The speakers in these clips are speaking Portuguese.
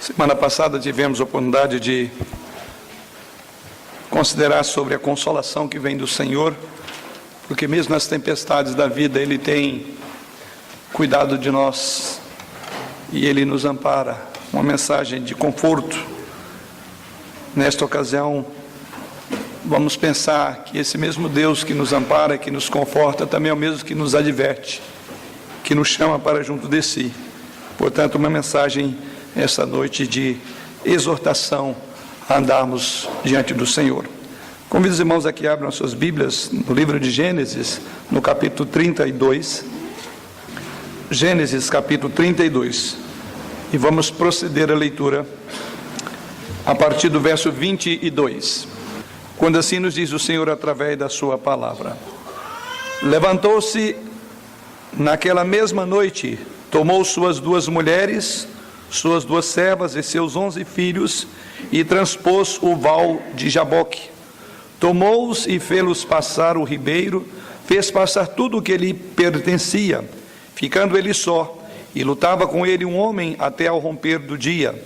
Semana passada tivemos a oportunidade de considerar sobre a consolação que vem do Senhor, porque mesmo nas tempestades da vida Ele tem cuidado de nós e Ele nos ampara. Uma mensagem de conforto. Nesta ocasião, vamos pensar que esse mesmo Deus que nos ampara, que nos conforta, também é o mesmo que nos adverte, que nos chama para junto de si. Portanto, uma mensagem esta noite de exortação a andarmos diante do Senhor. Convido os irmãos a que abram as suas Bíblias no livro de Gênesis, no capítulo 32. Gênesis, capítulo 32. E vamos proceder a leitura a partir do verso 22. Quando assim nos diz o Senhor através da sua palavra: levantou-se naquela mesma noite, tomou suas 2 mulheres, suas 2 servas e seus 11 filhos, e transpôs o val de Jaboque. Tomou-os e fê-los passar o ribeiro, fez passar tudo o que lhe pertencia, ficando ele só, e lutava com ele um homem até ao romper do dia.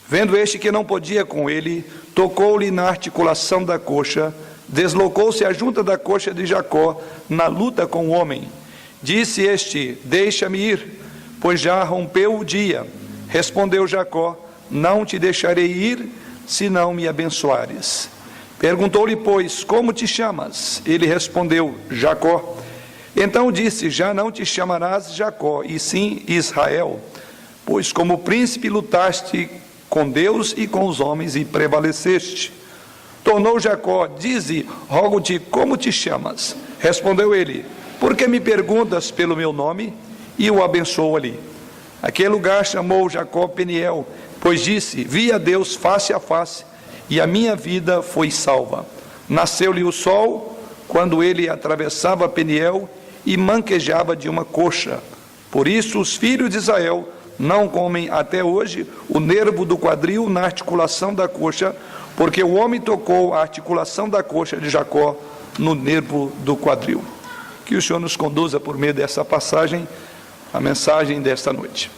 Vendo este que não podia com ele, tocou-lhe na articulação da coxa, deslocou-se a junta da coxa de Jacó na luta com o homem. Disse este: deixa-me ir, pois já rompeu o dia. Respondeu Jacó: não te deixarei ir, se não me abençoares. Perguntou-lhe, pois, como te chamas? Ele respondeu: Jacó. Então disse: já não te chamarás Jacó, e sim Israel, pois como príncipe lutaste com Deus e com os homens e prevaleceste. Tornou Jacó: dize, rogo-te, como te chamas? Respondeu ele: por que me perguntas pelo meu nome? E o abençoou ali. Aquele lugar chamou Jacó Peniel, pois disse: vi a Deus face a face, e a minha vida foi salva. Nasceu-lhe o sol, quando ele atravessava Peniel, e manquejava de uma coxa. Por isso os filhos de Israel não comem até hoje o nervo do quadril na articulação da coxa, porque o homem tocou a articulação da coxa de Jacó no nervo do quadril. Que o Senhor nos conduza por meio dessa passagem, a mensagem desta noite.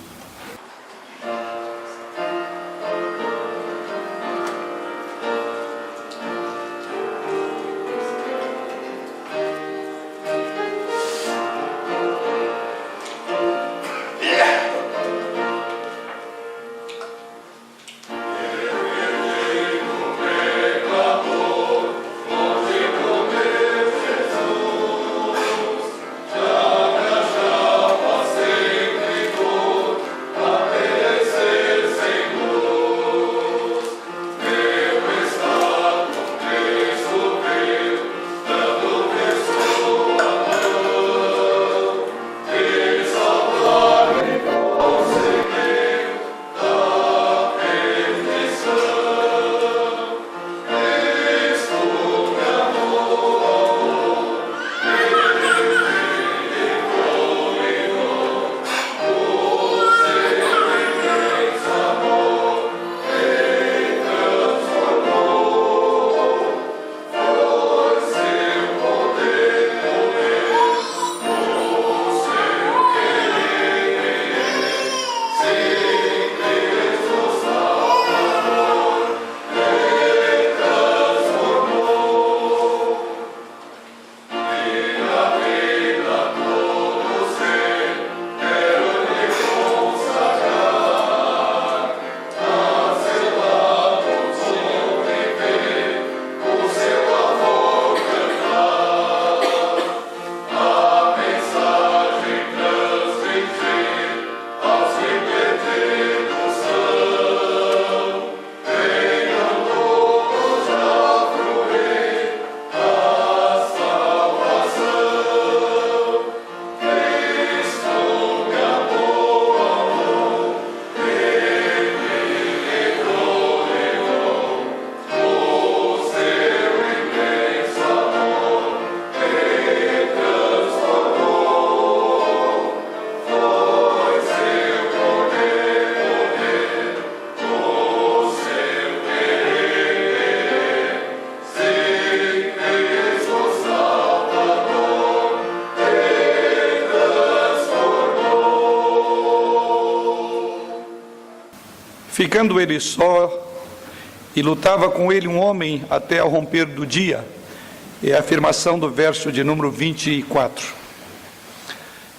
ficando ele só, e lutava com ele um homem até ao romper do dia. É a afirmação do verso de número 24.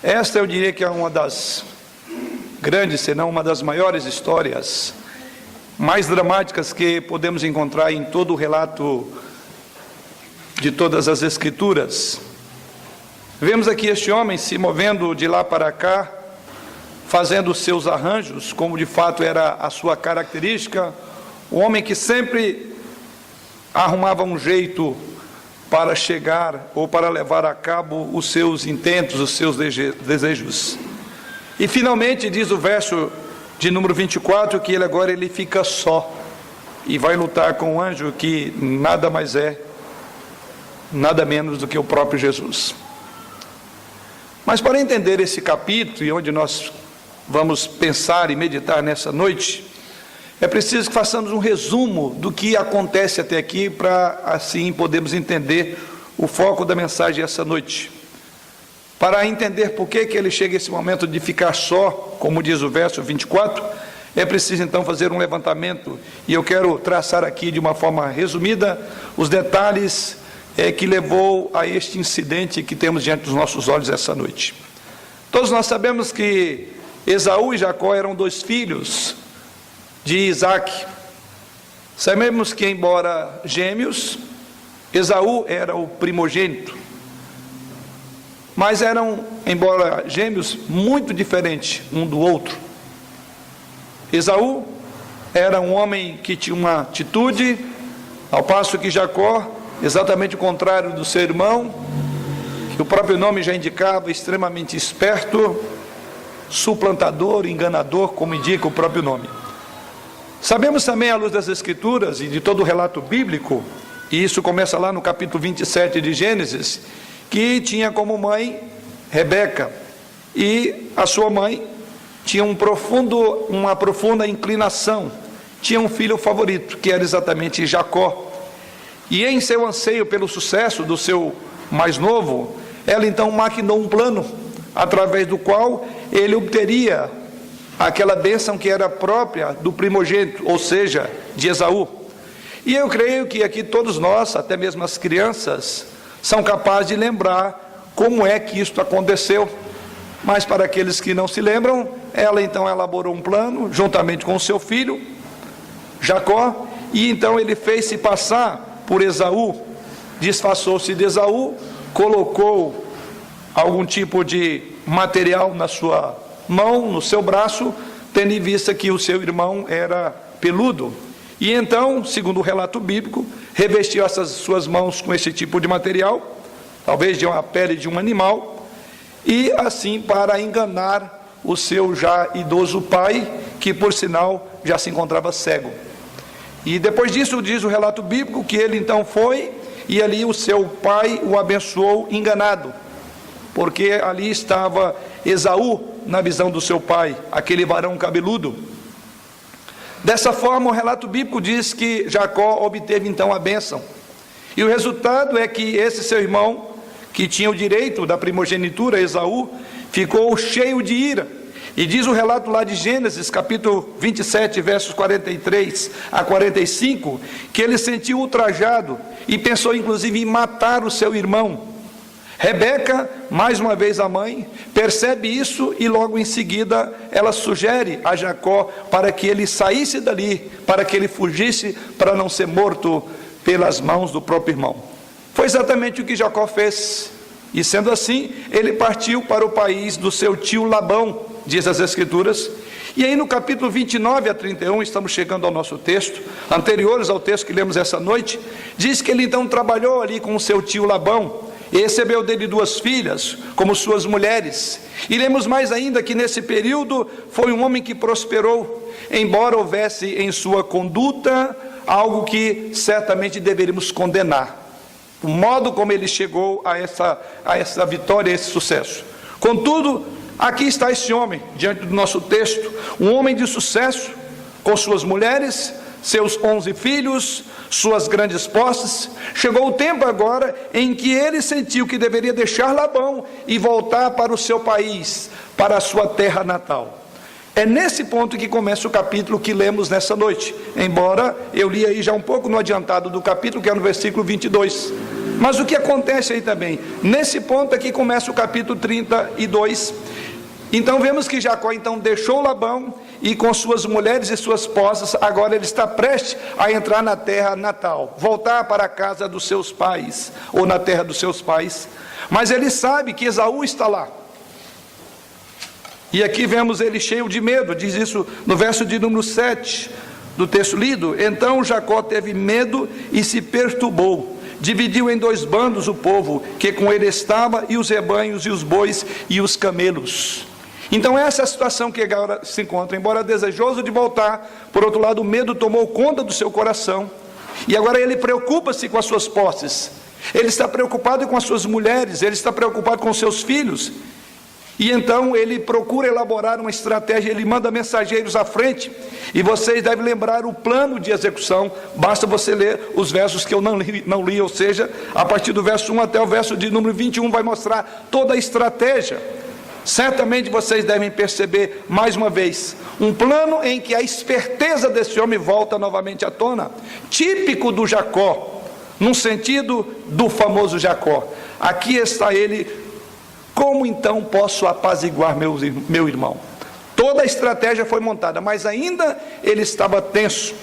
Esta eu diria que é uma das grandes, se não uma das maiores histórias, mais dramáticas que podemos encontrar em todo o relato de todas as Escrituras. Vemos aqui este homem se movendo de lá para cá, fazendo os seus arranjos, como de fato era a sua característica, um homem que sempre arrumava um jeito para chegar ou para levar a cabo os seus intentos, os seus desejos. E finalmente diz o verso de número 24 que ele fica só e vai lutar com um anjo que nada mais é, nada menos do que o próprio Jesus. Mas para entender esse capítulo e onde nós vamos pensar e meditar nessa noite, é preciso que façamos um resumo do que acontece até aqui, para assim podermos entender o foco da mensagem essa noite. Para entender por que ele chega a esse momento de ficar só, como diz o verso 24, é preciso então fazer um levantamento, e eu quero traçar aqui de uma forma resumida os detalhes que levou a este incidente que temos diante dos nossos olhos essa noite. Todos nós sabemos que Esaú e Jacó eram dois filhos de Isaac. Sabemos que, embora gêmeos, Esaú era o primogênito, mas eram, embora gêmeos, muito diferentes um do outro. Esaú era um homem que tinha uma atitude, ao passo que Jacó, exatamente o contrário do seu irmão, que o próprio nome já indicava, extremamente esperto, suplantador, enganador, como indica o próprio nome. Sabemos também, à luz das Escrituras e de todo o relato bíblico, e isso começa lá no capítulo 27 de Gênesis, que tinha como mãe Rebeca, e a sua mãe tinha uma profunda inclinação, tinha um filho favorito, que era exatamente Jacó. E em seu anseio pelo sucesso do seu mais novo, ela então maquinou um plano, através do qual ele obteria aquela bênção que era própria do primogênito, ou seja, de Esaú. E eu creio que aqui todos nós, até mesmo as crianças, são capazes de lembrar como é que isto aconteceu. Mas para aqueles que não se lembram, ela então elaborou um plano, juntamente com o seu filho, Jacó, e então ele fez-se passar por Esaú, disfarçou-se de Esaú, colocou algum tipo de material na sua mão, no seu braço, tendo em vista que o seu irmão era peludo. E então, segundo o relato bíblico, revestiu essas suas mãos com esse tipo de material, talvez de uma pele de um animal, e assim para enganar o seu já idoso pai, que por sinal já se encontrava cego. E depois disso diz o relato bíblico que ele então foi, e ali o seu pai o abençoou enganado, porque ali estava Esaú na visão do seu pai, aquele varão cabeludo. Dessa forma, o relato bíblico diz que Jacó obteve então a bênção. E o resultado é que esse seu irmão, que tinha o direito da primogenitura, Esaú, ficou cheio de ira. E diz o relato lá de Gênesis, capítulo 27, versos 43 a 45, que ele sentiu ultrajado e pensou inclusive em matar o seu irmão. Rebeca, mais uma vez a mãe, percebe isso e logo em seguida ela sugere a Jacó para que ele saísse dali, para que ele fugisse, para não ser morto pelas mãos do próprio irmão. Foi exatamente o que Jacó fez, e sendo assim, ele partiu para o país do seu tio Labão, diz as Escrituras. E aí no capítulo 29 a 31, estamos chegando ao nosso texto, anteriores ao texto que lemos essa noite, diz que ele então trabalhou ali com o seu tio Labão, e recebeu dele 2 filhas, como suas mulheres. E lemos mais ainda que nesse período foi um homem que prosperou, embora houvesse em sua conduta algo que certamente deveríamos condenar. O modo como ele chegou a essa vitória, a esse sucesso. Contudo, aqui está esse homem, diante do nosso texto, um homem de sucesso, com suas mulheres, seus 11 filhos, suas grandes posses. Chegou o tempo agora em que ele sentiu que deveria deixar Labão e voltar para o seu país, para a sua terra natal. É nesse ponto que começa o capítulo que lemos nessa noite, embora eu li aí já um pouco no adiantado do capítulo, que é no versículo 22. Mas o que acontece aí também? Nesse ponto aqui começa o capítulo 32. Então vemos que Jacó então deixou Labão e com suas mulheres e suas posses, agora ele está prestes a entrar na terra natal, voltar para a casa dos seus pais, ou na terra dos seus pais. Mas ele sabe que Esaú está lá. E aqui vemos ele cheio de medo, diz isso no verso de número 7 do texto lido. Então Jacó teve medo e se perturbou, dividiu em 2 bandos o povo que com ele estava, e os rebanhos, e os bois, e os camelos. Então essa é a situação que agora se encontra. Embora desejoso de voltar, por outro lado o medo tomou conta do seu coração, e agora ele preocupa-se com as suas posses, ele está preocupado com as suas mulheres, ele está preocupado com os seus filhos. E então ele procura elaborar uma estratégia, ele manda mensageiros à frente, e vocês devem lembrar o plano de execução, basta você ler os versos que eu não li, ou seja, a partir do verso 1 até o verso de número 21, vai mostrar toda a estratégia. Certamente vocês devem perceber, mais uma vez, um plano em que a esperteza desse homem volta novamente à tona, típico do Jacó, num sentido do famoso Jacó. Aqui está ele. Como então posso apaziguar meu irmão? Toda a estratégia foi montada, mas ainda ele estava tenso.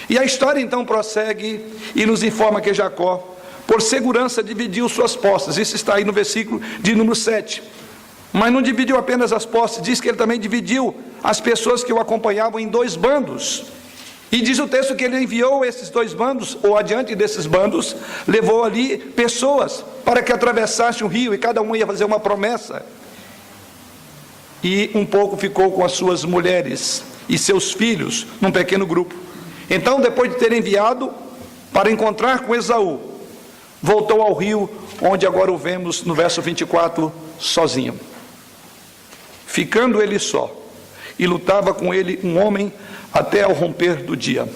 E a história então prossegue e nos informa que Jacó, por segurança, dividiu suas posses. Isso está aí no versículo de número 7. Mas não dividiu apenas as posses, diz que ele também dividiu as pessoas que o acompanhavam em 2 bandos. E diz o texto que ele enviou esses 2 bandos, ou adiante desses bandos, levou ali pessoas para que atravessassem o rio, e cada um ia fazer uma promessa. E um pouco ficou com as suas mulheres e seus filhos, num pequeno grupo. Então, depois de ter enviado para encontrar com Esaú, voltou ao rio, onde agora o vemos no verso 24, sozinho. Ficando ele só, e lutava com ele um homem até ao romper do dia.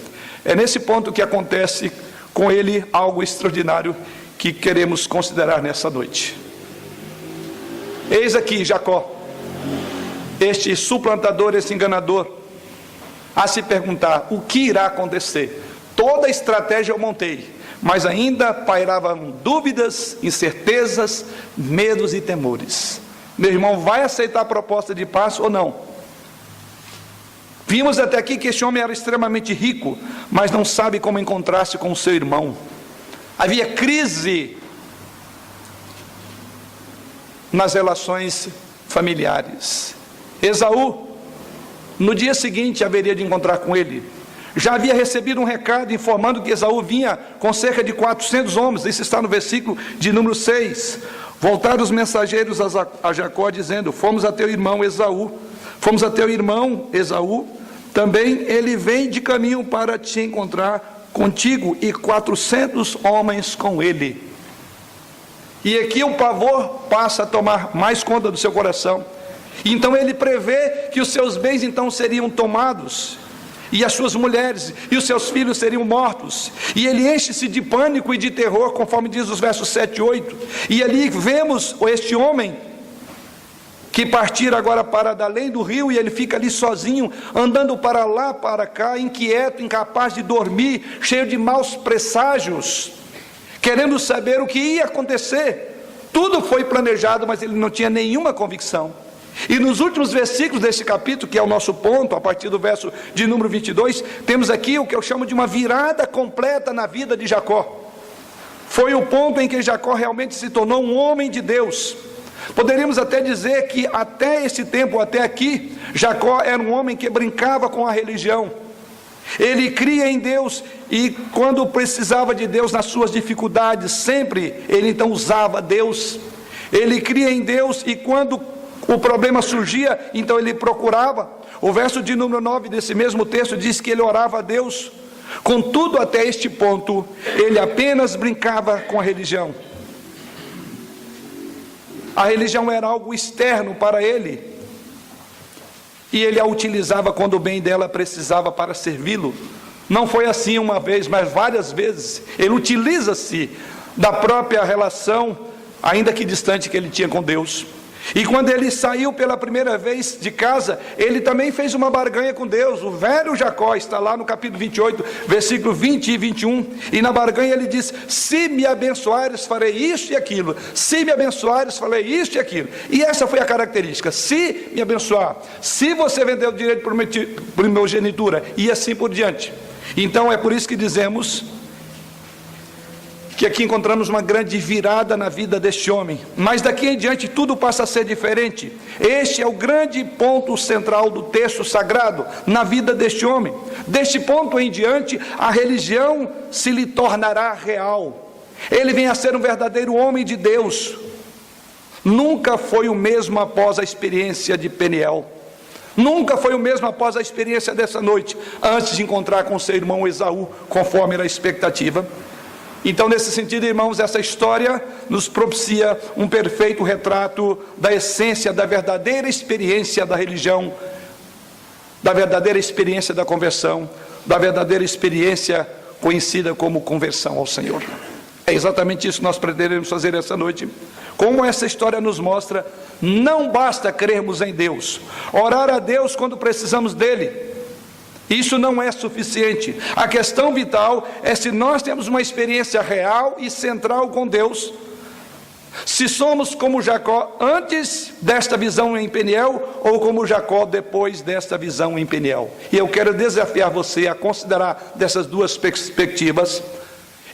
É nesse ponto que acontece com ele algo extraordinário que queremos considerar nessa noite. Eis aqui Jacó, este suplantador, este enganador, a se perguntar o que irá acontecer. Toda a estratégia eu montei, mas ainda pairavam dúvidas, incertezas, medos e temores. Meu irmão vai aceitar a proposta de paz ou não? Vimos até aqui que esse homem era extremamente rico, mas não sabe como encontrar-se com o seu irmão. Havia crise nas relações familiares. Esaú, no dia seguinte, haveria de encontrar com ele. Já havia recebido um recado informando que Esaú vinha com cerca de 400 homens. Isso está no versículo de número 6. Voltaram os mensageiros a Jacó, dizendo: fomos a teu irmão Esaú. Fomos a teu irmão Esaú, também ele vem de caminho para te encontrar contigo, e 400 homens com ele. E aqui o pavor passa a tomar mais conta do seu coração. Então ele prevê que os seus bens então seriam tomados, e as suas mulheres e os seus filhos seriam mortos, e ele enche-se de pânico e de terror, conforme diz os versos 7 e 8, e ali vemos este homem que partir agora para além do rio, e ele fica ali sozinho, andando para lá, para cá, inquieto, incapaz de dormir, cheio de maus presságios, querendo saber o que ia acontecer. Tudo foi planejado, mas ele não tinha nenhuma convicção. E nos últimos versículos desse capítulo, que é o nosso ponto, a partir do verso de número 22, temos aqui o que eu chamo de uma virada completa na vida de Jacó. Foi o ponto em que Jacó realmente se tornou um homem de Deus. Poderíamos até dizer que até esse tempo, até aqui, Jacó era um homem que brincava com a religião. Ele cria em Deus, e quando precisava de Deus nas suas dificuldades, sempre ele então usava Deus. Ele cria em Deus, e quando o problema surgia, então ele procurava. O verso de número 9 desse mesmo texto diz que ele orava a Deus. Contudo, até este ponto, ele apenas brincava com a religião. A religião era algo externo para ele, e ele a utilizava quando o bem dela precisava para servi-lo. Não foi assim uma vez, mas várias vezes. Ele utiliza-se da própria relação, ainda que distante, que ele tinha com Deus. E quando ele saiu pela primeira vez de casa, ele também fez uma barganha com Deus. O velho Jacó está lá no capítulo 28, versículo 20 e 21. E na barganha ele diz: se me abençoares, farei isto e aquilo. Se me abençoares, farei isto e aquilo. E essa foi a característica: se me abençoar, se você vender o direito por primogenitura, e assim por diante. Então é por isso que dizemos que aqui encontramos uma grande virada na vida deste homem. Mas daqui em diante tudo passa a ser diferente. Este é o grande ponto central do texto sagrado na vida deste homem. Deste ponto em diante, a religião se lhe tornará real. Ele vem a ser um verdadeiro homem de Deus. Nunca foi o mesmo após a experiência de Peniel. Nunca foi o mesmo após a experiência dessa noite, antes de encontrar com seu irmão Esaú, conforme era a expectativa. Então, nesse sentido, irmãos, essa história nos propicia um perfeito retrato da essência, da verdadeira experiência da religião, da verdadeira experiência da conversão, da verdadeira experiência conhecida como conversão ao Senhor. É exatamente isso que nós pretendemos fazer essa noite. Como essa história nos mostra, não basta crermos em Deus, orar a Deus quando precisamos dele. Isso não é suficiente. A questão vital é se nós temos uma experiência real e central com Deus, se somos como Jacó antes desta visão em Peniel, ou como Jacó depois desta visão em Peniel. E eu quero desafiar você a considerar dessas duas perspectivas.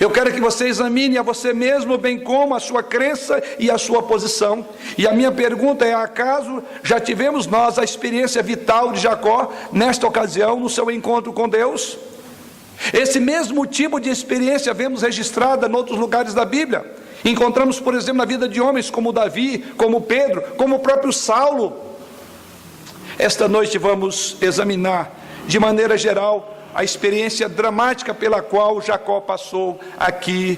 Eu quero que você examine a você mesmo, bem como a sua crença e a sua posição. E a minha pergunta é: acaso já tivemos nós a experiência vital de Jacó nesta ocasião, no seu encontro com Deus? Esse mesmo tipo de experiência vemos registrada em outros lugares da Bíblia. Encontramos, por exemplo, na vida de homens como Davi, como Pedro, como o próprio Saulo. Esta noite vamos examinar, de maneira geral, a experiência dramática pela qual Jacó passou aqui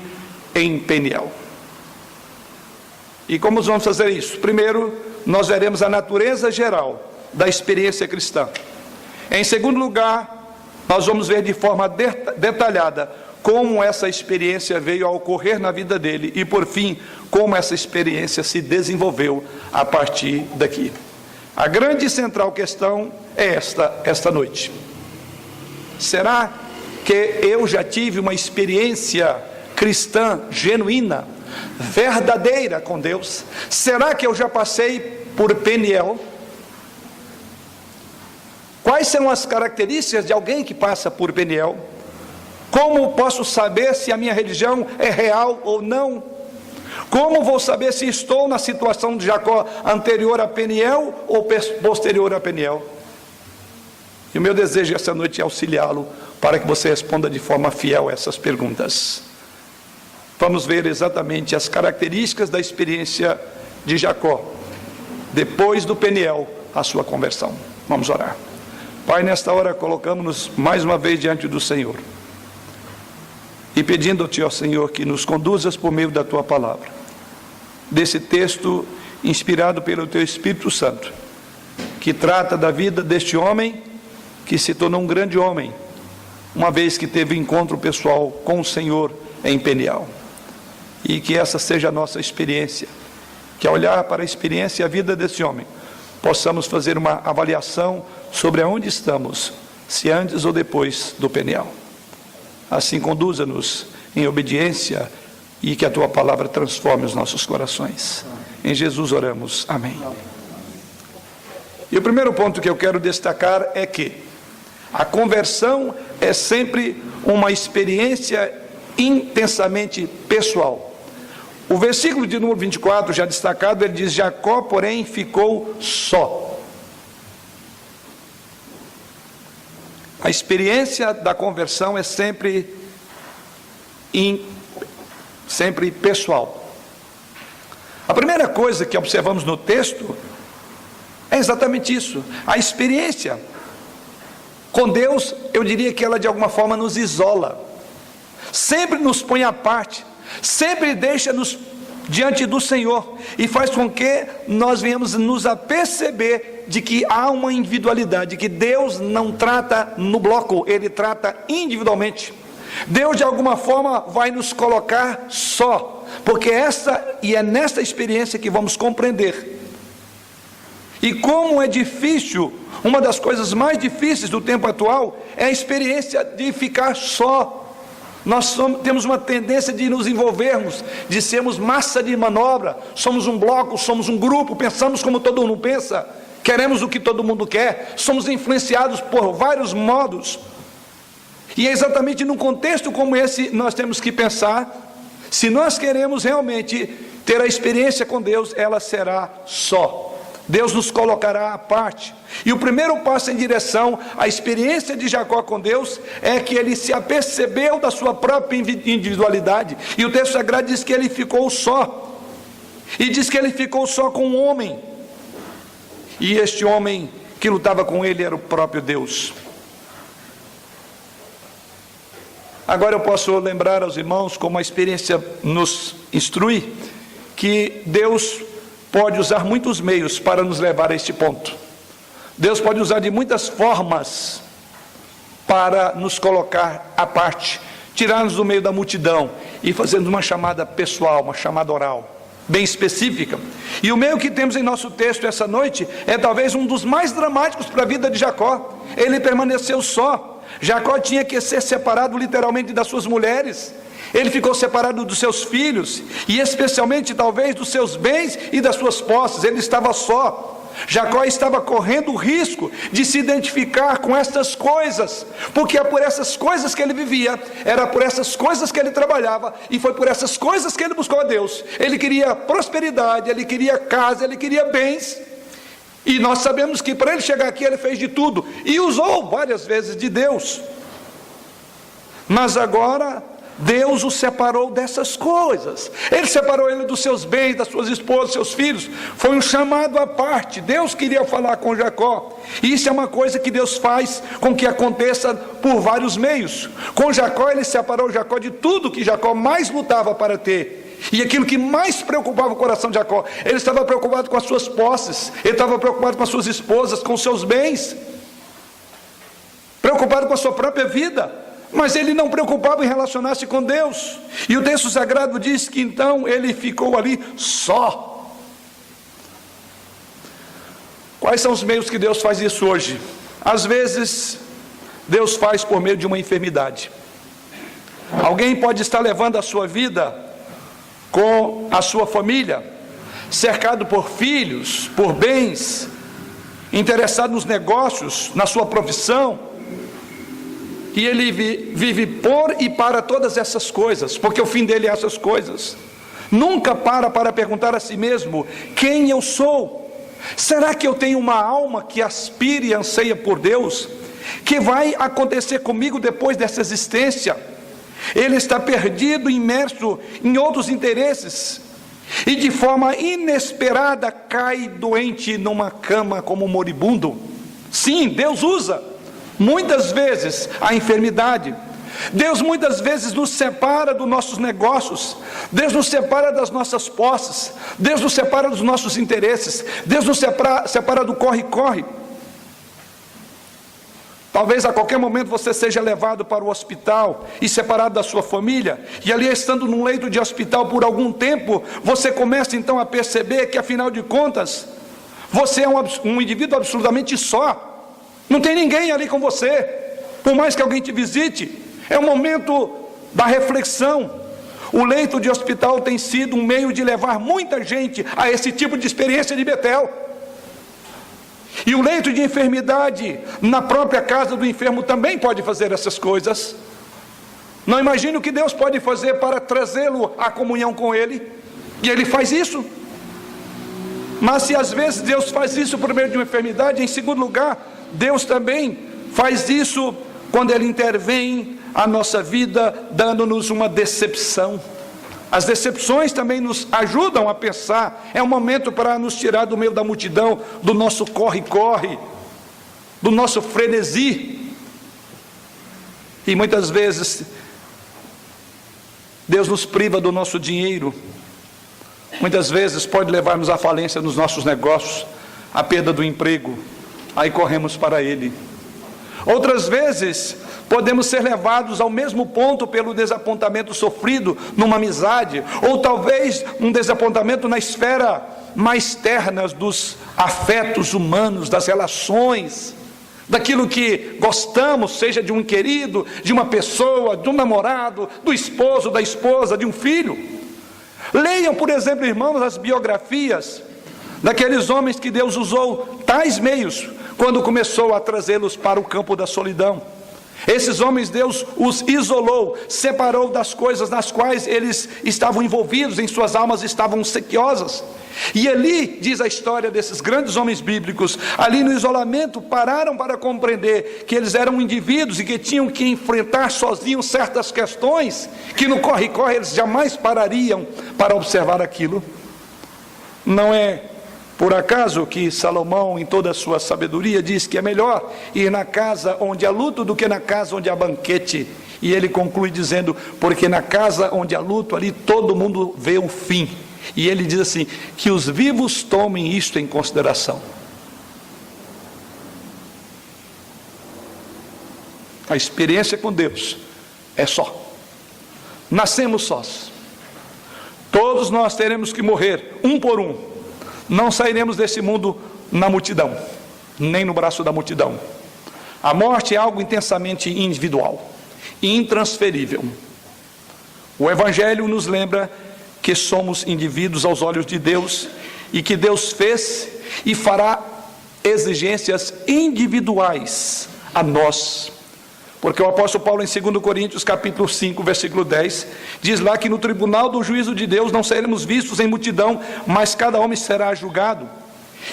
em Peniel. E como vamos fazer isso? Primeiro, nós veremos a natureza geral da experiência cristã. Em segundo lugar, nós vamos ver de forma detalhada como essa experiência veio a ocorrer na vida dele e, por fim, como essa experiência se desenvolveu a partir daqui. A grande e central questão é esta noite. Será que eu já tive uma experiência cristã genuína, verdadeira com Deus? Será que eu já passei por Peniel? Quais são as características de alguém que passa por Peniel? Como posso saber se a minha religião é real ou não? Como vou saber se estou na situação de Jacó anterior a Peniel ou posterior a Peniel? E o meu desejo essa noite é auxiliá-lo para que você responda de forma fiel a essas perguntas. Vamos ver exatamente as características da experiência de Jacó, depois do Peniel, a sua conversão. Vamos orar. Pai, nesta hora colocamos-nos mais uma vez diante do Senhor e pedindo-te, ó Senhor, que nos conduzas por meio da tua palavra, desse texto inspirado pelo teu Espírito Santo, que trata da vida deste homem que se tornou um grande homem, uma vez que teve encontro pessoal com o Senhor em Peniel. E que essa seja a nossa experiência, que ao olhar para a experiência e a vida desse homem, possamos fazer uma avaliação sobre aonde estamos, se antes ou depois do Peniel. Assim conduza-nos em obediência e que a tua palavra transforme os nossos corações. Em Jesus oramos. Amém. E o primeiro ponto que eu quero destacar é que a conversão é sempre uma experiência intensamente pessoal. O versículo de número 24, já destacado, ele diz: Jacó, porém, ficou só. A experiência da conversão é sempre pessoal. A primeira coisa que observamos no texto é exatamente isso. A experiência com Deus, eu diria que ela de alguma forma nos isola, sempre nos põe à parte, sempre deixa-nos diante do Senhor e faz com que nós venhamos nos aperceber de que há uma individualidade, que Deus não trata no bloco, Ele trata individualmente. Deus de alguma forma vai nos colocar só, porque é nesta experiência que vamos compreender E como é difícil, uma das coisas mais difíceis do tempo atual é a experiência de ficar só. Nós temos uma tendência de nos envolvermos, de sermos massa de manobra, somos um bloco, somos um grupo, pensamos como todo mundo pensa, queremos o que todo mundo quer, somos influenciados por vários modos. E é exatamente num contexto como esse nós temos que pensar, se nós queremos realmente ter a experiência com Deus, ela será só. Deus nos colocará à parte. E o primeiro passo em direção à experiência de Jacó com Deus é que ele se apercebeu da sua própria individualidade. E o texto sagrado diz que ele ficou só. E diz que ele ficou só com um homem. E este homem que lutava com ele era o próprio Deus. Agora eu posso lembrar aos irmãos, como a experiência nos instrui, que Deus pode usar muitos meios para nos levar a este ponto. Deus pode usar de muitas formas para nos colocar à parte, tirar-nos do meio da multidão e fazermos uma chamada pessoal, uma chamada oral, bem específica. E o meio que temos em nosso texto essa noite é talvez um dos mais dramáticos para a vida de Jacó. Ele permaneceu só. Jacó tinha que ser separado literalmente das suas mulheres. Ele ficou separado dos seus filhos, e especialmente talvez dos seus bens e das suas posses. Ele estava só. Jacó estava correndo o risco de se identificar com estas coisas, porque é por essas coisas que ele vivia, era por essas coisas que ele trabalhava, e foi por essas coisas que ele buscou a Deus. Ele queria prosperidade, ele queria casa, ele queria bens, e nós sabemos que para ele chegar aqui ele fez de tudo, e usou várias vezes de Deus. Mas agora Deus o separou dessas coisas. Ele separou ele dos seus bens, das suas esposas, seus filhos. Foi um chamado à parte. Deus queria falar com Jacó. E isso é uma coisa que Deus faz com que aconteça por vários meios. Com Jacó, ele separou Jacó de tudo que Jacó mais lutava para ter. E aquilo que mais preocupava o coração de Jacó. Ele estava preocupado com as suas posses. Ele estava preocupado com as suas esposas, com os seus bens. Preocupado com a sua própria vida. Mas ele não preocupava em relacionar-se com Deus. E o texto sagrado diz que então ele ficou ali só. Quais são os meios que Deus faz isso hoje? Às vezes, Deus faz por meio de uma enfermidade. Alguém pode estar levando a sua vida com a sua família, cercado por filhos, por bens, interessado nos negócios, na sua profissão, e ele vive por e para todas essas coisas, porque o fim dele é essas coisas. Nunca para perguntar a si mesmo: quem eu sou? Será que eu tenho uma alma que aspira e anseia por Deus? Que vai acontecer comigo depois dessa existência? Ele está perdido, imerso em outros interesses, e de forma inesperada cai doente numa cama como moribundo. Sim, Deus usa muitas vezes a enfermidade. Deus muitas vezes nos separa dos nossos negócios. Deus nos separa das nossas posses. Deus nos separa dos nossos interesses. Deus nos separa do corre-corre. Talvez a qualquer momento você seja levado para o hospital e separado da sua família, e ali estando num leito de hospital por algum tempo, você começa então a perceber que afinal de contas você é um indivíduo absolutamente só. Não tem ninguém ali com você, por mais que alguém te visite. É o momento da reflexão. O leito de hospital tem sido um meio de levar muita gente a esse tipo de experiência de Betel. E o leito de enfermidade na própria casa do enfermo também pode fazer essas coisas. Não imagine o que Deus pode fazer para trazê-lo à comunhão com Ele, e Ele faz isso. Mas se às vezes Deus faz isso por meio de uma enfermidade, em segundo lugar, Deus também faz isso quando Ele intervém a nossa vida, dando-nos uma decepção. As decepções também nos ajudam a pensar. É um momento para nos tirar do meio da multidão, do nosso corre-corre, do nosso frenesi. E muitas vezes Deus nos priva do nosso dinheiro. Muitas vezes pode levar-nos à falência nos nossos negócios, à perda do emprego. Aí corremos para Ele. Outras vezes podemos ser levados ao mesmo ponto pelo desapontamento sofrido numa amizade, ou talvez um desapontamento na esfera mais ternas dos afetos humanos, das relações, daquilo que gostamos, seja de um querido, de uma pessoa, de um namorado, do esposo, da esposa, de um filho. Leiam, por exemplo, irmãos, as biografias daqueles homens que Deus usou tais meios quando começou a trazê-los para o campo da solidão. Esses homens Deus os isolou, separou das coisas nas quais eles estavam envolvidos, em suas almas estavam sequiosas. E ali, diz a história desses grandes homens bíblicos, ali no isolamento pararam para compreender que eles eram indivíduos e que tinham que enfrentar sozinhos certas questões, que no corre-corre eles jamais parariam para observar aquilo. Não é por acaso que Salomão, em toda a sua sabedoria, diz que é melhor ir na casa onde há luto do que na casa onde há banquete. E ele conclui dizendo, porque na casa onde há luto, ali todo mundo vê o fim. E ele diz assim, que os vivos tomem isto em consideração. A experiência com Deus é só. Nascemos sós. Todos nós teremos que morrer, um por um. Não sairemos desse mundo na multidão, nem no braço da multidão. A morte é algo intensamente individual, intransferível. O Evangelho nos lembra que somos indivíduos aos olhos de Deus e que Deus fez e fará exigências individuais a nós. Porque o apóstolo Paulo, em 2 Coríntios, capítulo 5, versículo 10, diz lá que no tribunal do juízo de Deus não seremos vistos em multidão, mas cada homem será julgado.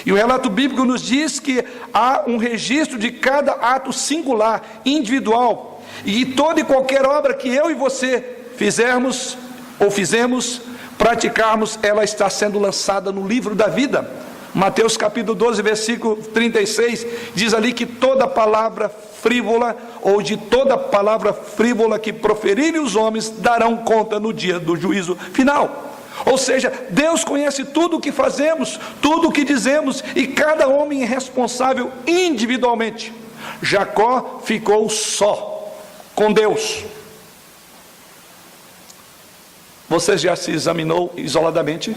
E o relato bíblico nos diz que há um registro de cada ato singular, individual, e toda e qualquer obra que eu e você fizermos ou fizemos, praticarmos, ela está sendo lançada no livro da vida. Mateus capítulo 12, versículo 36, diz ali que toda palavra frívola, ou de toda palavra frívola que proferirem os homens, darão conta no dia do juízo final. Ou seja, Deus conhece tudo o que fazemos, tudo o que dizemos, e cada homem é responsável individualmente. Jacó ficou só, com Deus. Você já se examinou isoladamente?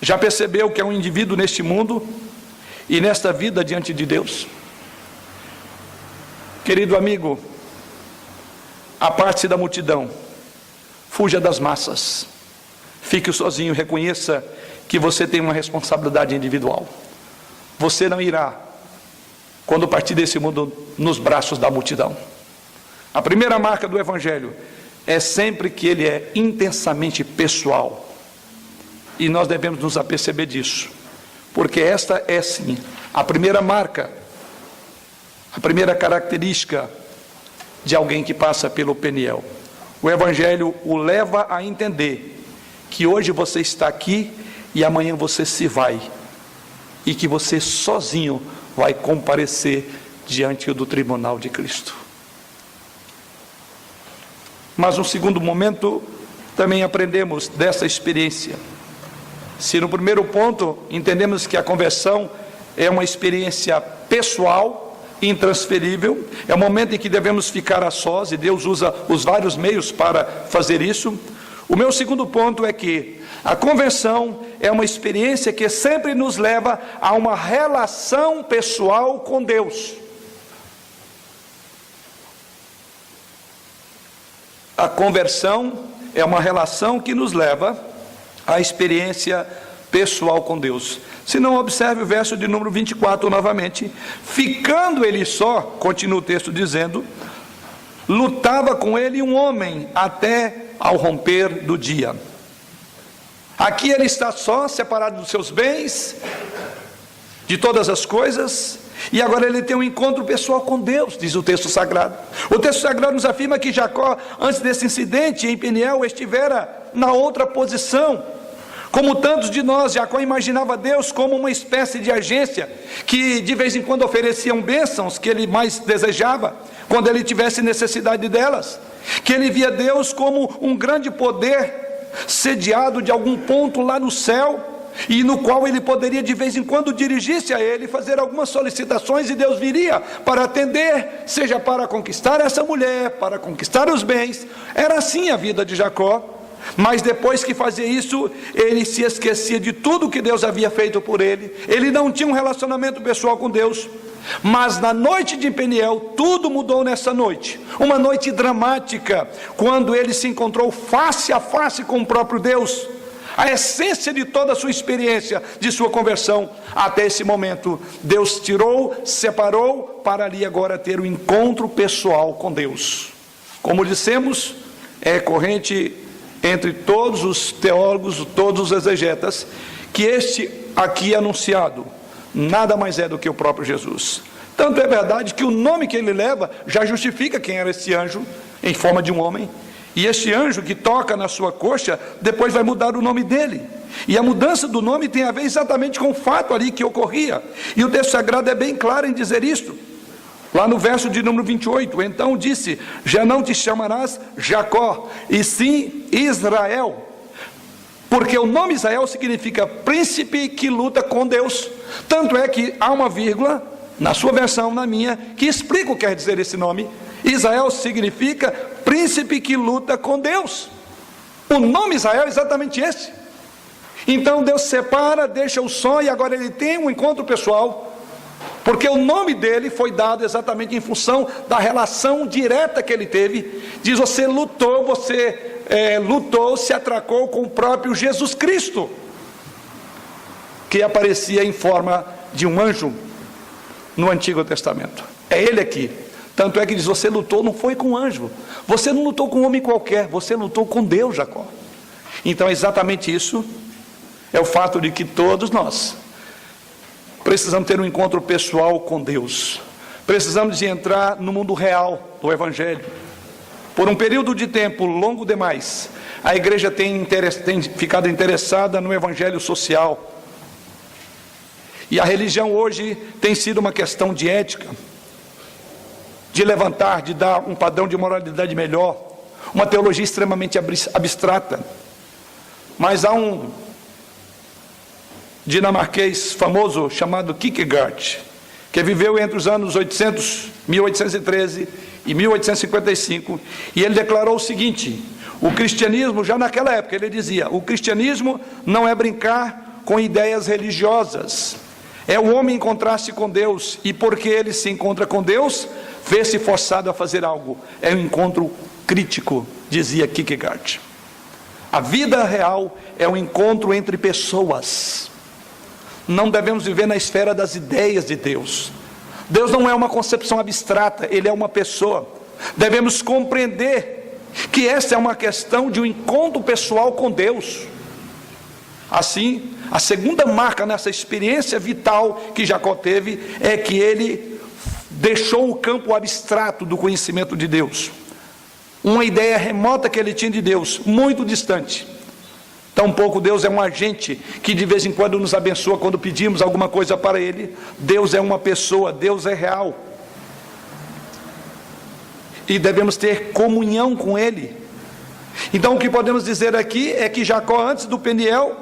Já percebeu que é um indivíduo neste mundo e nesta vida diante de Deus? Querido amigo, aparte-se da multidão, fuja das massas, fique sozinho, reconheça que você tem uma responsabilidade individual. Você não irá, quando partir desse mundo, nos braços da multidão. A primeira marca do Evangelho é sempre que ele é intensamente pessoal. E nós devemos nos aperceber disso, porque esta é sim a primeira marca, a primeira característica de alguém que passa pelo Peniel. O Evangelho o leva a entender que hoje você está aqui e amanhã você se vai, e que você sozinho vai comparecer diante do tribunal de Cristo. Mas no segundo momento também aprendemos dessa experiência. Se no primeiro ponto entendemos que a conversão é uma experiência pessoal, intransferível, é o momento em que devemos ficar a sós, e Deus usa os vários meios para fazer isso. O meu segundo ponto é que a conversão é uma experiência que sempre nos leva a uma relação pessoal com Deus. A conversão é uma relação que nos leva à experiência pessoal com Deus. Se não, observe o verso de número 24 novamente. Ficando ele só, continua o texto dizendo, lutava com ele um homem até ao romper do dia. Aqui ele está só, separado dos seus bens, de todas as coisas, e agora ele tem um encontro pessoal com Deus, diz o texto sagrado. O texto sagrado nos afirma que Jacó, antes desse incidente em Peniel, estivera na outra posição. Como tantos de nós, Jacó imaginava Deus como uma espécie de agência, que de vez em quando ofereciam bênçãos que ele mais desejava, quando ele tivesse necessidade delas. Que ele via Deus como um grande poder, sediado de algum ponto lá no céu, e no qual ele poderia de vez em quando dirigir-se a ele, fazer algumas solicitações, e Deus viria para atender, seja para conquistar essa mulher, para conquistar os bens. Era assim a vida de Jacó. Mas depois que fazia isso, ele se esquecia de tudo que Deus havia feito por ele. Ele não tinha um relacionamento pessoal com Deus. Mas na noite de Peniel, tudo mudou nessa noite. Uma noite dramática, quando ele se encontrou face a face com o próprio Deus. A essência de toda a sua experiência, de sua conversão, até esse momento, Deus tirou, separou, para ali agora ter um encontro pessoal com Deus. Como dissemos, é corrente entre todos os teólogos, todos os exegetas, que este aqui anunciado nada mais é do que o próprio Jesus. Tanto é verdade que o nome que ele leva já justifica quem era esse anjo, em forma de um homem. E este anjo que toca na sua coxa, depois vai mudar o nome dele. E a mudança do nome tem a ver exatamente com o fato ali que ocorria. E o texto sagrado é bem claro em dizer isto. Lá no verso de número 28, então disse: já não te chamarás Jacó, e sim Israel. Porque o nome Israel significa príncipe que luta com Deus. Tanto é que há uma vírgula, na sua versão, na minha, que explica o que quer dizer esse nome. Israel significa príncipe que luta com Deus. O nome Israel é exatamente esse. Então Deus separa, deixa o som, e agora ele tem um encontro pessoal, porque o nome dele foi dado exatamente em função da relação direta que ele teve. Diz: você lutou, se atracou com o próprio Jesus Cristo, que aparecia em forma de um anjo no Antigo Testamento. É ele aqui. Tanto é que diz: você lutou, não foi com um anjo, você não lutou com um homem qualquer, você lutou com Deus, Jacó. Então é exatamente isso, é o fato de que todos nós precisamos ter um encontro pessoal com Deus. Precisamos de entrar no mundo real do Evangelho. Por um período de tempo longo demais, a igreja tem ficado interessada no Evangelho social. E a religião hoje tem sido uma questão de ética, de levantar, de dar um padrão de moralidade melhor, uma teologia extremamente abstrata. Mas há um dinamarquês famoso chamado Kierkegaard, que viveu entre os anos 1813 e 1855, e ele declarou o seguinte: o cristianismo, já naquela época, ele dizia: o cristianismo não é brincar com ideias religiosas, é o homem encontrar-se com Deus, e porque ele se encontra com Deus, vê-se forçado a fazer algo. É um encontro crítico, dizia Kierkegaard. A vida real é um encontro entre pessoas. Não devemos viver na esfera das ideias de Deus. Deus não é uma concepção abstrata, Ele é uma pessoa. Devemos compreender que essa é uma questão de um encontro pessoal com Deus. Assim, a segunda marca nessa experiência vital que Jacó teve é que ele deixou o campo abstrato do conhecimento de Deus. Uma ideia remota que ele tinha de Deus, muito distante. Tampouco Deus é um agente que de vez em quando nos abençoa quando pedimos alguma coisa para Ele. Deus é uma pessoa, Deus é real. E devemos ter comunhão com Ele. Então o que podemos dizer aqui é que Jacó, antes do Peniel,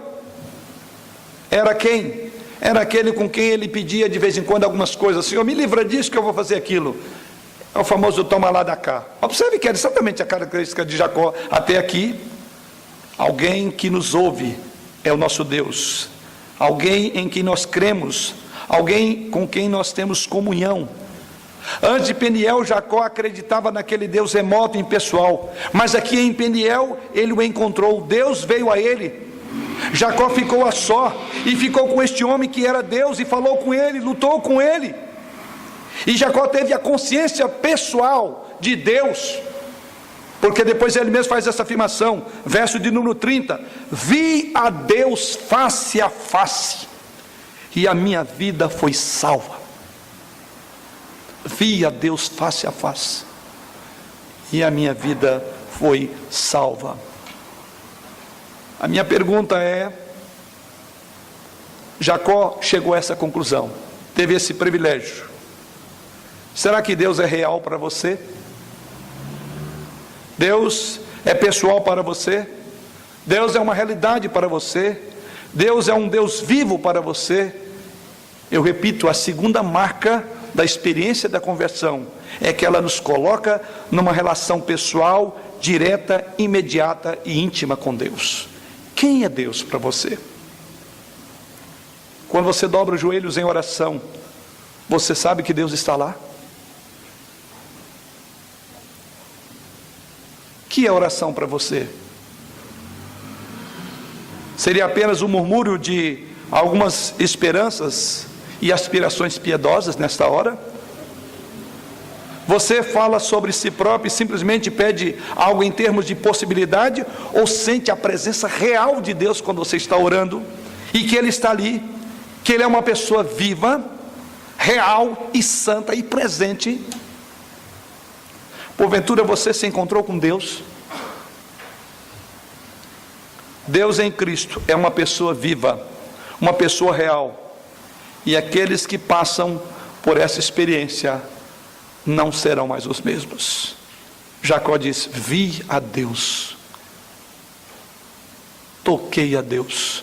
era quem? Era aquele com quem ele pedia de vez em quando algumas coisas. Senhor, me livra disso que eu vou fazer aquilo. É o famoso toma lá da cá. Observe que era exatamente a característica de Jacó até aqui. Alguém que nos ouve é o nosso Deus. Alguém em quem nós cremos. Alguém com quem nós temos comunhão. Antes de Peniel, Jacó acreditava naquele Deus remoto e impessoal. Mas aqui em Peniel, ele o encontrou. Deus veio a ele. Jacó ficou a só. E ficou com este homem que era Deus. E falou com ele, lutou com ele. E Jacó teve a consciência pessoal de Deus. Porque depois ele mesmo faz essa afirmação, verso de número 30, vi a Deus face a face, e a minha vida foi salva. Vi a Deus face a face, e a minha vida foi salva. A minha pergunta é, Jacó chegou a essa conclusão, teve esse privilégio. Será que Deus é real para você? Deus é pessoal para você? Deus é uma realidade para você? Deus é um Deus vivo para você? Eu repito, a segunda marca da experiência da conversão é que ela nos coloca numa relação pessoal, direta, imediata e íntima com Deus. Quem é Deus para você? Quando você dobra os joelhos em oração, você sabe que Deus está lá? O que é oração para você? Seria apenas um murmúrio de algumas esperanças e aspirações piedosas nesta hora? Você fala sobre si próprio e simplesmente pede algo em termos de possibilidade, ou sente a presença real de Deus quando você está orando, e que Ele está ali, que Ele é uma pessoa viva, real e santa e presente? Porventura você se encontrou com Deus? Deus em Cristo é uma pessoa viva, uma pessoa real, e aqueles que passam por essa experiência não serão mais os mesmos. Jacó diz: vi a Deus, toquei a Deus,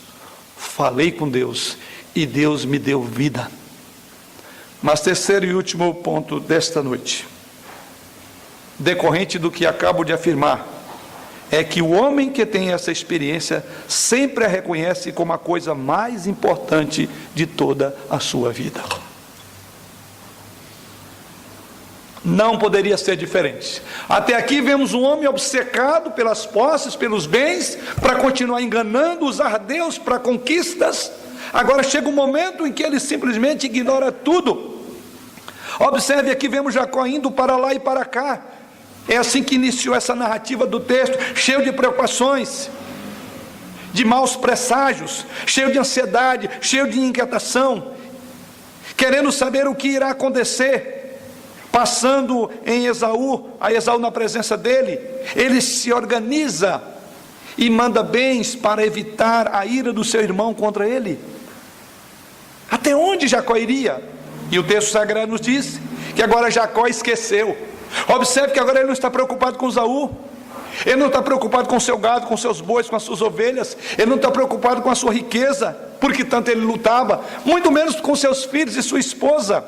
falei com Deus, e Deus me deu vida. Mas terceiro e último ponto desta noite, decorrente do que acabo de afirmar, é que o homem que tem essa experiência sempre a reconhece como a coisa mais importante de toda a sua vida. Não poderia ser diferente. Até aqui vemos um homem obcecado pelas posses, pelos bens, para continuar enganando, usar Deus para conquistas. Agora chega um momento em que ele simplesmente ignora tudo. Observe aqui, vemos Jacó indo para lá e para cá. É assim que iniciou essa narrativa do texto, cheio de preocupações, de maus presságios, cheio de ansiedade, cheio de inquietação, querendo saber o que irá acontecer. Passando em Esaú, a Esaú na presença dele, ele se organiza e manda bens para evitar a ira do seu irmão contra ele. Até onde Jacó iria? E o texto sagrado nos diz que agora Jacó esqueceu. Observe que agora ele não está preocupado com Esaú, ele não está preocupado com o seu gado, com seus bois, com as suas ovelhas, ele não está preocupado com a sua riqueza, porque tanto ele lutava, muito menos com seus filhos e sua esposa,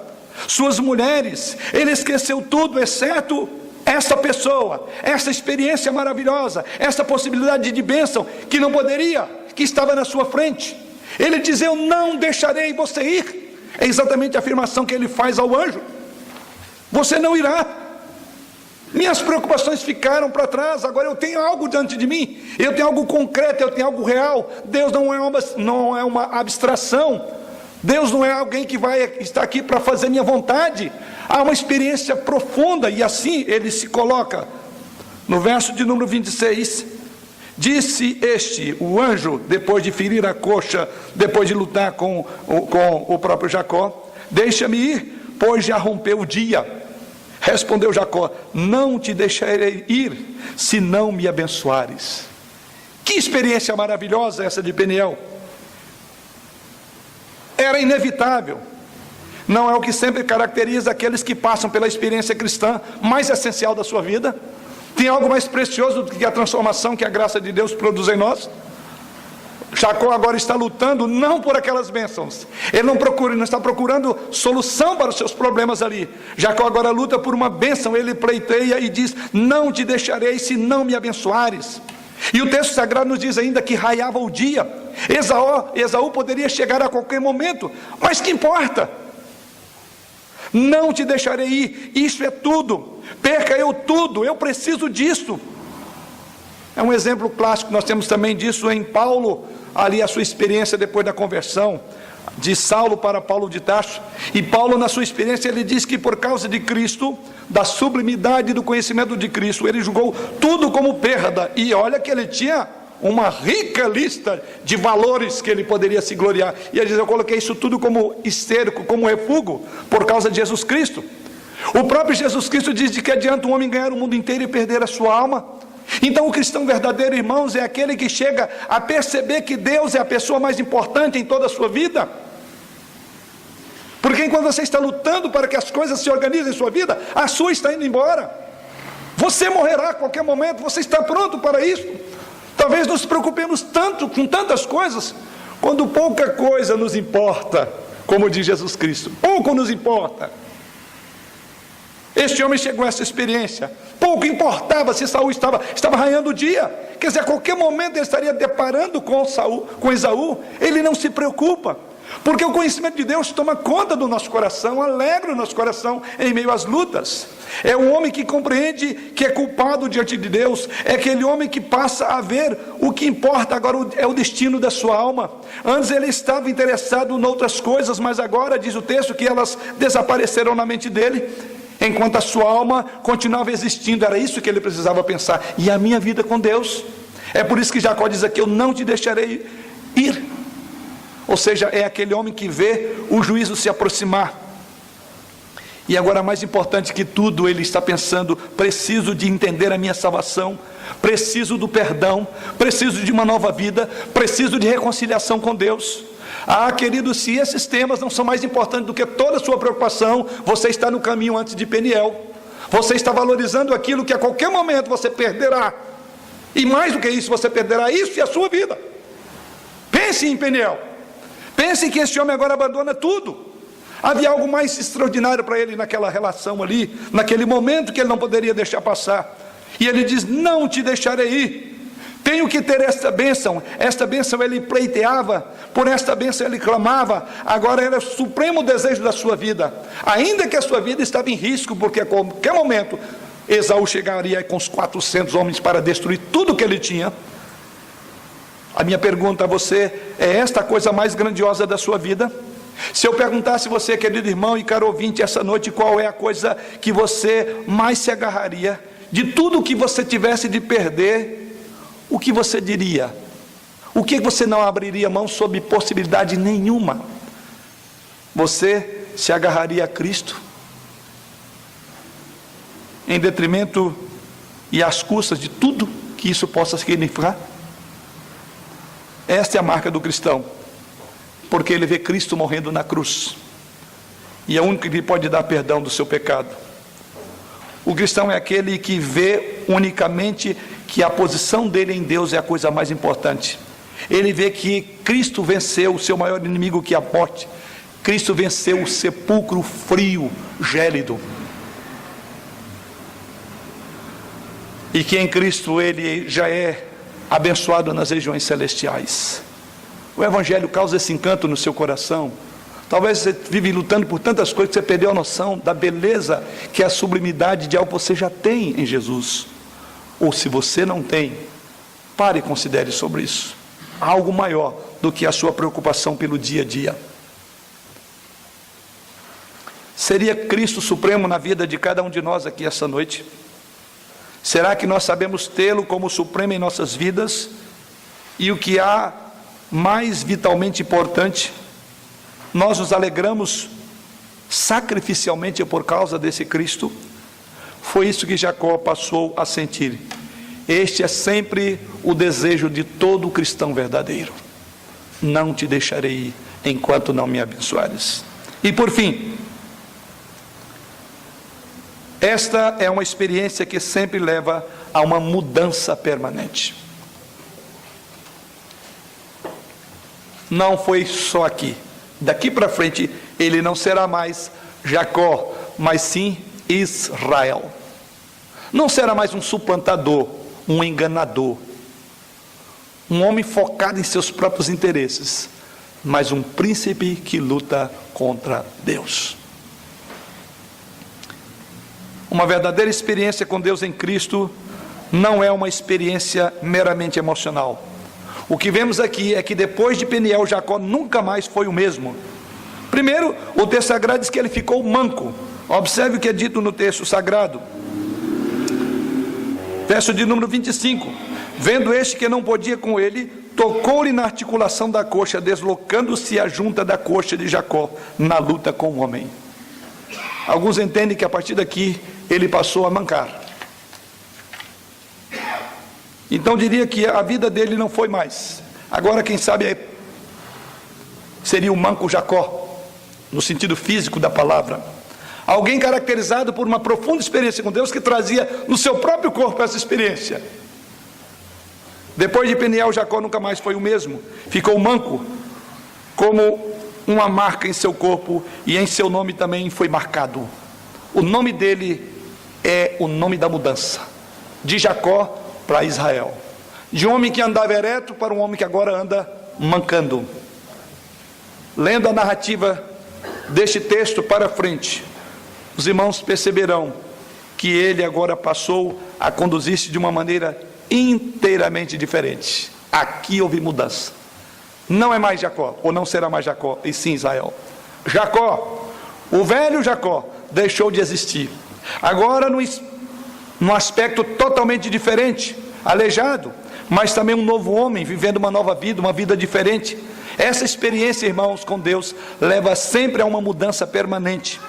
suas mulheres. Ele esqueceu tudo, exceto essa pessoa, essa experiência maravilhosa, essa possibilidade de bênção, que não poderia, que estava na sua frente. Ele diz: eu não deixarei você ir. É exatamente a afirmação que ele faz ao anjo: você não irá. Minhas preocupações ficaram para trás, agora eu tenho algo diante de mim, eu tenho algo concreto, eu tenho algo real. Deus não é uma abstração, Deus não é alguém que vai estar aqui para fazer minha vontade. Há uma experiência profunda, e assim ele se coloca. No verso de número 26, disse este, o anjo, depois de ferir a coxa, depois de lutar com o próprio Jacó: deixa-me ir, pois já rompeu o dia. Respondeu Jacó: não te deixarei ir, se não me abençoares. Que experiência maravilhosa essa de Peniel! Era inevitável. Não é o que sempre caracteriza aqueles que passam pela experiência cristã mais essencial da sua vida? Tem algo mais precioso do que a transformação que a graça de Deus produz em nós? Jacó agora está lutando não por aquelas bênçãos, ele não está procurando solução para os seus problemas ali. Jacó agora luta por uma bênção, ele pleiteia e diz: não te deixarei se não me abençoares. E o texto sagrado nos diz ainda que raiava o dia. Esaú poderia chegar a qualquer momento, mas que importa? Não te deixarei ir, isso é tudo, perca eu tudo, eu preciso disso. É um exemplo clássico, nós temos também disso em Paulo, ali a sua experiência depois da conversão de Saulo para Paulo de Tarso. E Paulo, na sua experiência, ele diz que por causa de Cristo, da sublimidade do conhecimento de Cristo, ele julgou tudo como perda. E olha que ele tinha uma rica lista de valores que ele poderia se gloriar. E ele diz: eu coloquei isso tudo como esterco, como refúgio, por causa de Jesus Cristo. O próprio Jesus Cristo diz: de que adianta um homem ganhar o mundo inteiro e perder a sua alma? Então o cristão verdadeiro, irmãos, é aquele que chega a perceber que Deus é a pessoa mais importante em toda a sua vida. Porque enquanto você está lutando para que as coisas se organizem em sua vida, a sua está indo embora. Você morrerá a qualquer momento, você está pronto para isso. Talvez nos preocupemos tanto com tantas coisas, quando pouca coisa nos importa, como diz Jesus Cristo, pouco nos importa. Este homem chegou a essa experiência. Pouco importava se Saul estava raiando o dia. Quer dizer, a qualquer momento ele estaria deparando com Esaú. Ele não se preocupa, porque o conhecimento de Deus toma conta do nosso coração, alegra o nosso coração em meio às lutas. É um homem que compreende que é culpado diante de Deus. É aquele homem que passa a ver o que importa agora é o destino da sua alma. Antes ele estava interessado em outras coisas, mas agora diz o texto que elas desapareceram na mente dele, enquanto a sua alma continuava existindo. Era isso que ele precisava pensar. E a minha vida com Deus? É por isso que Jacó diz aqui: eu não te deixarei ir. Ou seja, é aquele homem que vê o juízo se aproximar. E agora, mais importante que tudo, ele está pensando: preciso de entender a minha salvação, preciso do perdão, preciso de uma nova vida, preciso de reconciliação com Deus. Ah, querido, se esses temas não são mais importantes do que toda a sua preocupação, você está no caminho antes de Peniel. Você está valorizando aquilo que a qualquer momento você perderá. E mais do que isso, você perderá isso e a sua vida. Pense em Peniel. Pense que esse homem agora abandona tudo. Havia algo mais extraordinário para ele naquela relação ali, naquele momento que ele não poderia deixar passar. E ele diz: não te deixarei ir. Tenho que ter esta bênção. Esta bênção ele pleiteava, por esta bênção ele clamava. Agora era o supremo desejo da sua vida, ainda que a sua vida estava em risco, porque a qualquer momento Esaú chegaria com os 400 homens para destruir tudo que ele tinha. A minha pergunta a você: é esta a coisa mais grandiosa da sua vida? Se eu perguntasse a você, querido irmão e caro ouvinte, essa noite, qual é a coisa que você mais se agarraria? De tudo que você tivesse de perder, o que você diria? O que você não abriria mão sob possibilidade nenhuma? Você se agarraria a Cristo, em detrimento e às custas de tudo que isso possa significar? Esta é a marca do cristão, porque ele vê Cristo morrendo na cruz, e é o único que lhe pode dar perdão do seu pecado. O cristão é aquele que vê unicamente que a posição dele em Deus é a coisa mais importante. Ele vê que Cristo venceu o seu maior inimigo, que é a morte. Cristo venceu o sepulcro frio, gélido, e que em Cristo ele já é abençoado nas regiões celestiais. O Evangelho causa esse encanto no seu coração. Talvez você vive lutando por tantas coisas que você perdeu a noção da beleza, que é a sublimidade de algo que você já tem em Jesus. Ou se você não tem, pare e considere sobre isso. Há algo maior do que a sua preocupação pelo dia a dia. Seria Cristo supremo na vida de cada um de nós aqui essa noite? Será que nós sabemos tê-lo como supremo em nossas vidas? E o que há mais vitalmente importante, nós nos alegramos sacrificialmente por causa desse Cristo? Foi isso que Jacó passou a sentir. Este é sempre o desejo de todo cristão verdadeiro: não te deixarei ir enquanto não me abençoares. E por fim, esta é uma experiência que sempre leva a uma mudança permanente. Não foi só aqui. Daqui para frente, ele não será mais Jacó, mas sim Israel. Não será mais um suplantador, um enganador, um homem focado em seus próprios interesses, mas um príncipe que luta contra Deus. Uma verdadeira experiência com Deus em Cristo não é uma experiência meramente emocional. O que vemos aqui é que depois de Peniel, Jacó nunca mais foi o mesmo. Primeiro, o texto sagrado diz que ele ficou manco. Observe o que é dito no texto sagrado. Verso de número 25. Vendo este que não podia com ele, tocou-lhe na articulação da coxa, deslocando-se a junta da coxa de Jacó na luta com o homem. Alguns entendem que a partir daqui ele passou a mancar. Então diria que a vida dele não foi mais. Agora quem sabe seria o manco Jacó, no sentido físico da palavra. Alguém caracterizado por uma profunda experiência com Deus, que trazia no seu próprio corpo essa experiência. Depois de Peniel, Jacó nunca mais foi o mesmo. Ficou manco, como uma marca em seu corpo, e em seu nome também foi marcado O nome dele é o nome da mudança, de Jacó para Israel, de um homem que andava ereto para um homem que agora anda mancando. Lendo a narrativa deste texto para frente, os irmãos perceberão que ele agora passou a conduzir-se de uma maneira inteiramente diferente. Aqui houve mudança. Não é mais Jacó, ou não será mais Jacó, e sim Israel. Jacó, o velho Jacó, deixou de existir. Agora num aspecto totalmente diferente, aleijado, mas também um novo homem, vivendo uma nova vida, uma vida diferente. Essa experiência, irmãos, com Deus, leva sempre a uma mudança permanente.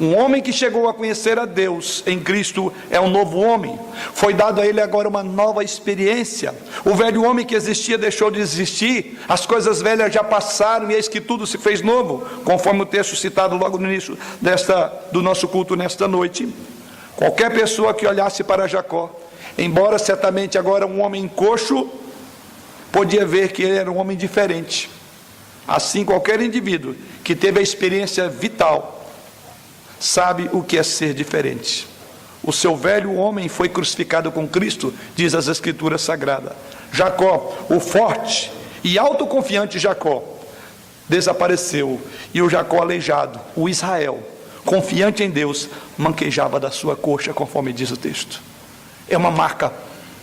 Um homem que chegou a conhecer a Deus em Cristo é um novo homem. Foi dado a ele agora uma nova experiência. O velho homem que existia deixou de existir. As coisas velhas já passaram e eis que tudo se fez novo, conforme o texto citado logo no início do nosso culto nesta noite. Qualquer pessoa que olhasse para Jacó, embora certamente agora um homem coxo, podia ver que ele era um homem diferente. Assim, qualquer indivíduo que teve a experiência vital sabe o que é ser diferente. O seu velho homem foi crucificado com Cristo, diz as Escrituras Sagradas. Jacó, o forte e autoconfiante Jacó, desapareceu, e o Jacó aleijado, o Israel, confiante em Deus, manquejava da sua coxa, conforme diz o texto. É uma marca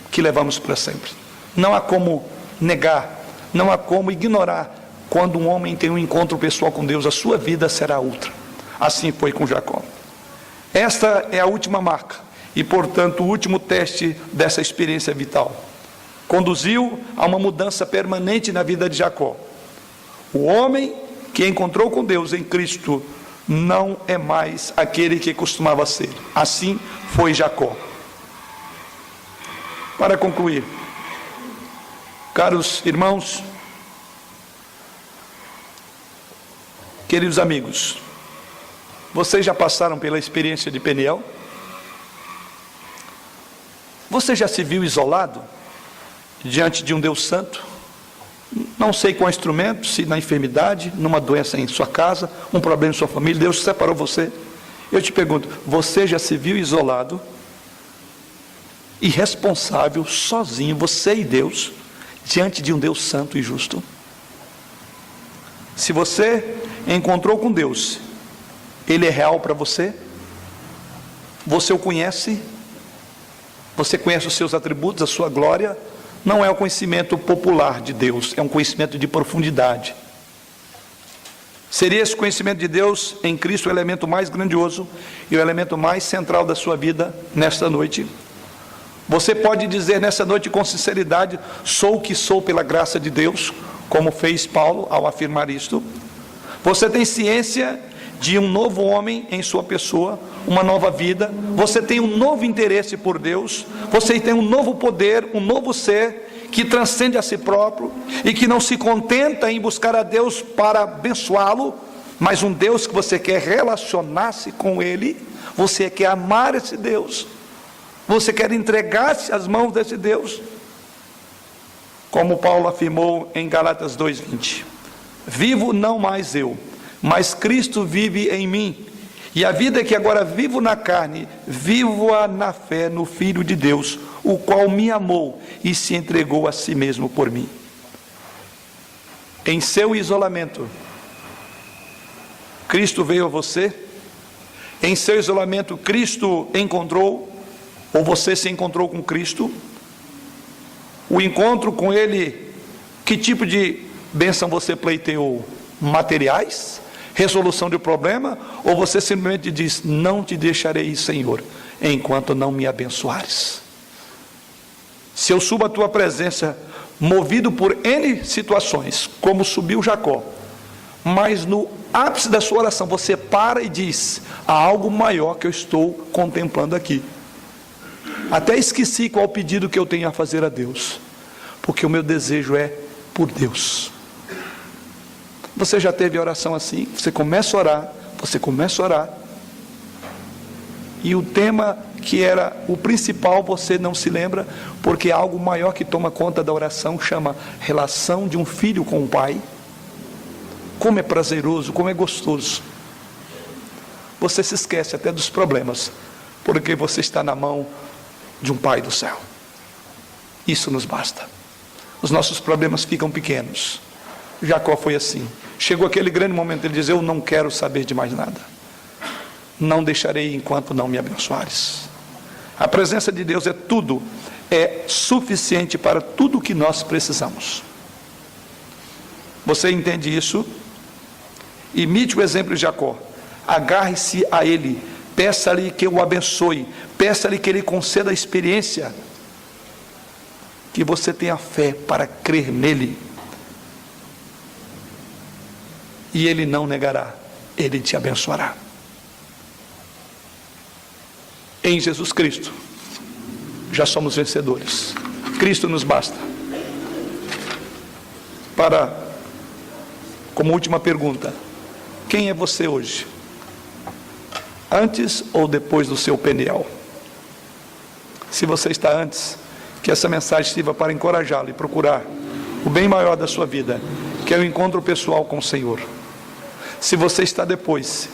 que levamos para sempre. Não há como negar, não há como ignorar. Quando um homem tem um encontro pessoal com Deus, a sua vida será outra. Assim foi com Jacó. Esta é a última marca e, portanto, o último teste dessa experiência vital. Conduziu a uma mudança permanente na vida de Jacó. O homem que encontrou com Deus em Cristo não é mais aquele que costumava ser. Assim foi Jacó. Para concluir, caros irmãos, queridos amigos, vocês já passaram pela experiência de Peniel? Você já se viu isolado diante de um Deus santo? Não sei qual instrumento, se na enfermidade, numa doença em sua casa, um problema em sua família, Deus separou você. Eu te pergunto, você já se viu isolado, irresponsável, sozinho, você e Deus, diante de um Deus santo e justo? Se você encontrou com Deus, Ele é real para você? Você o conhece? Você conhece os seus atributos, a sua glória? Não é o conhecimento popular de Deus, é um conhecimento de profundidade. Seria esse conhecimento de Deus em Cristo o elemento mais grandioso e o elemento mais central da sua vida nesta noite? Você pode dizer nessa noite com sinceridade: sou o que sou pela graça de Deus, como fez Paulo ao afirmar isto? Você tem ciência de um novo homem em sua pessoa, uma nova vida? Você tem um novo interesse por Deus? Você tem um novo poder, um novo ser que transcende a si próprio e que não se contenta em buscar a Deus para abençoá-lo, mas um Deus que você quer relacionar-se com Ele? Você quer amar esse Deus? Você quer entregar-se às mãos desse Deus? Como Paulo afirmou em Gálatas 2:20: vivo não mais eu, mas Cristo vive em mim, e a vida que agora vivo na carne, vivo-a na fé no Filho de Deus, o qual me amou e se entregou a si mesmo por mim. Em seu isolamento, Cristo veio a você? Em seu isolamento, Cristo encontrou, ou você se encontrou com Cristo? O encontro com Ele, que tipo de bênção você pleiteou? Materiais? Resolução de problema? Ou você simplesmente diz: não te deixarei, Senhor, enquanto não me abençoares? Se eu subo à tua presença movido por N situações, como subiu Jacó, mas no ápice da sua oração você para e diz: há algo maior que eu estou contemplando aqui. Até esqueci qual o pedido que eu tenho a fazer a Deus, porque o meu desejo é por Deus. Você já teve oração assim? Você começa a orar, e o tema que era o principal você não se lembra, porque algo maior que toma conta da oração chama relação de um filho com o pai. Como é prazeroso, como é gostoso. você se esquece até dos problemas, porque você está na mão de um Pai do céu. Isso nos basta. Os nossos problemas ficam pequenos. Jacó foi assim. Chegou aquele grande momento, ele diz: eu não quero saber de mais nada. Não deixarei enquanto não me abençoares. A presença de Deus é tudo, é suficiente para tudo o que nós precisamos. Você entende isso? Imite o exemplo de Jacó. Agarre-se a ele, peça-lhe que o abençoe, peça-lhe que ele conceda a experiência, que você tenha fé para crer nele, e ele não negará, ele te abençoará. Em Jesus Cristo já somos vencedores. Cristo nos basta. Como última pergunta, quem é você hoje? Antes ou depois do seu Peniel? Se você está antes, que essa mensagem sirva para encorajá-lo e procurar o bem maior da sua vida, que é o encontro pessoal com o Senhor. Se você está depois,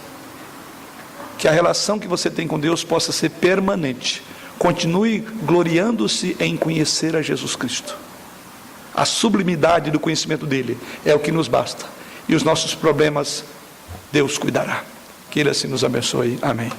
que a relação que você tem com Deus possa ser permanente. Continue gloriando-se em conhecer a Jesus Cristo. A sublimidade do conhecimento dele é o que nos basta. E os nossos problemas, Deus cuidará. Que ele assim nos abençoe. Amém.